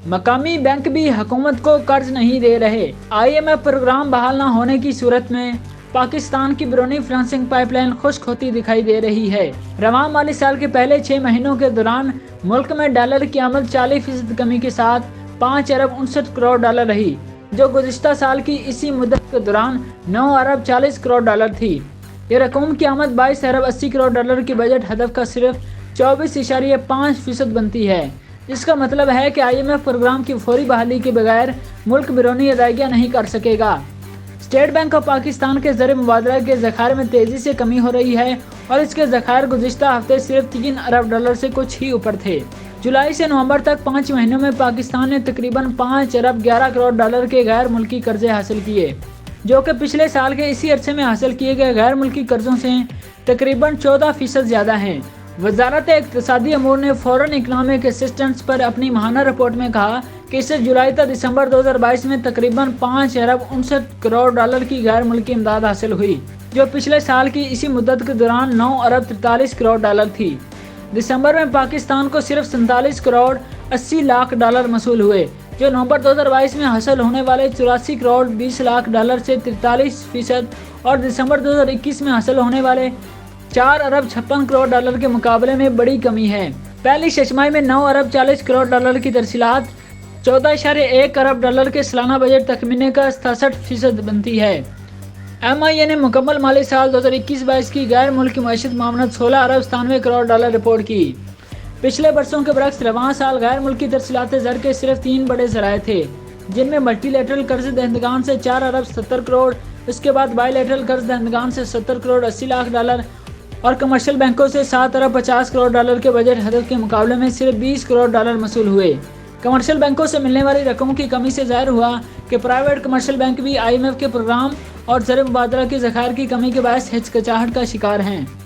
मकामी बैंक भी हुकूमत को कर्ज नहीं दे रहे। IMF प्रोग्राम बहाल न होने की सूरत में पाकिस्तान की बैरूनी फाइनेंसिंग पाइपलाइन खुश्क होती दिखाई दे रही है। रवां माली साल के पहले 6 महीनों के दौरान मुल्क में डॉलर की आमद 40% कमी के साथ 5 अरब 59 करोड़ डॉलर रही, जो गुज़िश्ता साल की इसी मुद्दत के दौरान 9 अरब 40 करोड़ डॉलर थी। ये रकम की आमद 22 अरब 80 करोड़ डॉलर की बजट हदफ का सिर्फ 24.5% बनती है। इसका मतलब है कि IMF प्रोग्राम की फौरी बहाली के बगैर मुल्क बैरूनी अदायगियाँ नहीं कर सकेगा। स्टेट बैंक ऑफ पाकिस्तान के ज़र मुबादला के ज़खायर में तेज़ी से कमी हो रही है और इसके ज़खायर गुज़िश्ता हफ्ते सिर्फ 3 अरब डॉलर से कुछ ही ऊपर थे। जुलाई से नवंबर तक 5 महीनों में पाकिस्तान ने तकरीबन 5 अरब 11 करोड़ डॉलर के गैर मुल्की कर्जे हासिल किए, जो कि पिछले साल के इसी अरसे में हासिल किए गए गैर मुल्की कर्जों से तकरीबन 14% ज़्यादा हैं। वजारत इक़्तिसादी अमूर ने फॉरेन इकनॉमिक असिस्टेंस पर अपनी माहाना रिपोर्ट में कहा कि इससे जुलाई तक दिसंबर 2022 में तकरीबन 5 अरब 59 करोड़ डॉलर की गैर मुल्की इमदाद हासिल हुई, जो पिछले साल की इसी मुद्दत के दौरान 9 अरब 43 करोड़ डॉलर थी। दिसंबर में पाकिस्तान को सिर्फ 47 करोड़ 80 लाख डॉलर मसूल हुए, जो नवंबर 2022 में हासिल होने वाले 84 करोड़ 20 लाख डॉलर से 43% और दिसंबर 2021 में हासिल होने वाले 4 अरब 56 करोड़ डॉलर के मुकाबले में बड़ी कमी है। पहली छमाही में 9 अरब 40 करोड़ डॉलर की तरसीलात 14.1 अरब डॉलर के सालाना बजट तखमीने का 67% बनती है। MIA ने मुकम्मल माली साल 2021-22 की गैर मुल्की मईशत मामनत 16 अरब 97 करोड़ डॉलर रिपोर्ट की। पिछले बरसों के बरक्स रवां साल गैर मुल्की तरसीलात ज़र के सिर्फ 3 बड़े ज़राए थे, जिनमें मल्टीलेटरल कर्ज दहंदगान से 4 अरब 70 करोड़, इसके बाद बायलैटरल कर्ज दहंदगान से 70 करोड़ 80 लाख डॉलर और कमर्शियल बैंकों से 7 अरब 50 करोड़ डॉलर के बजट हदफ के मुकाबले में सिर्फ 20 करोड़ डॉलर मसूल हुए। कमर्शियल बैंकों से मिलने वाली रकमों की कमी से ज़ाहिर हुआ कि प्राइवेट कमर्शियल बैंक भी IMF के प्रोग्राम और ज़र मुबादला के ज़खायर की कमी के बायस हिचकिचाहट का शिकार हैं।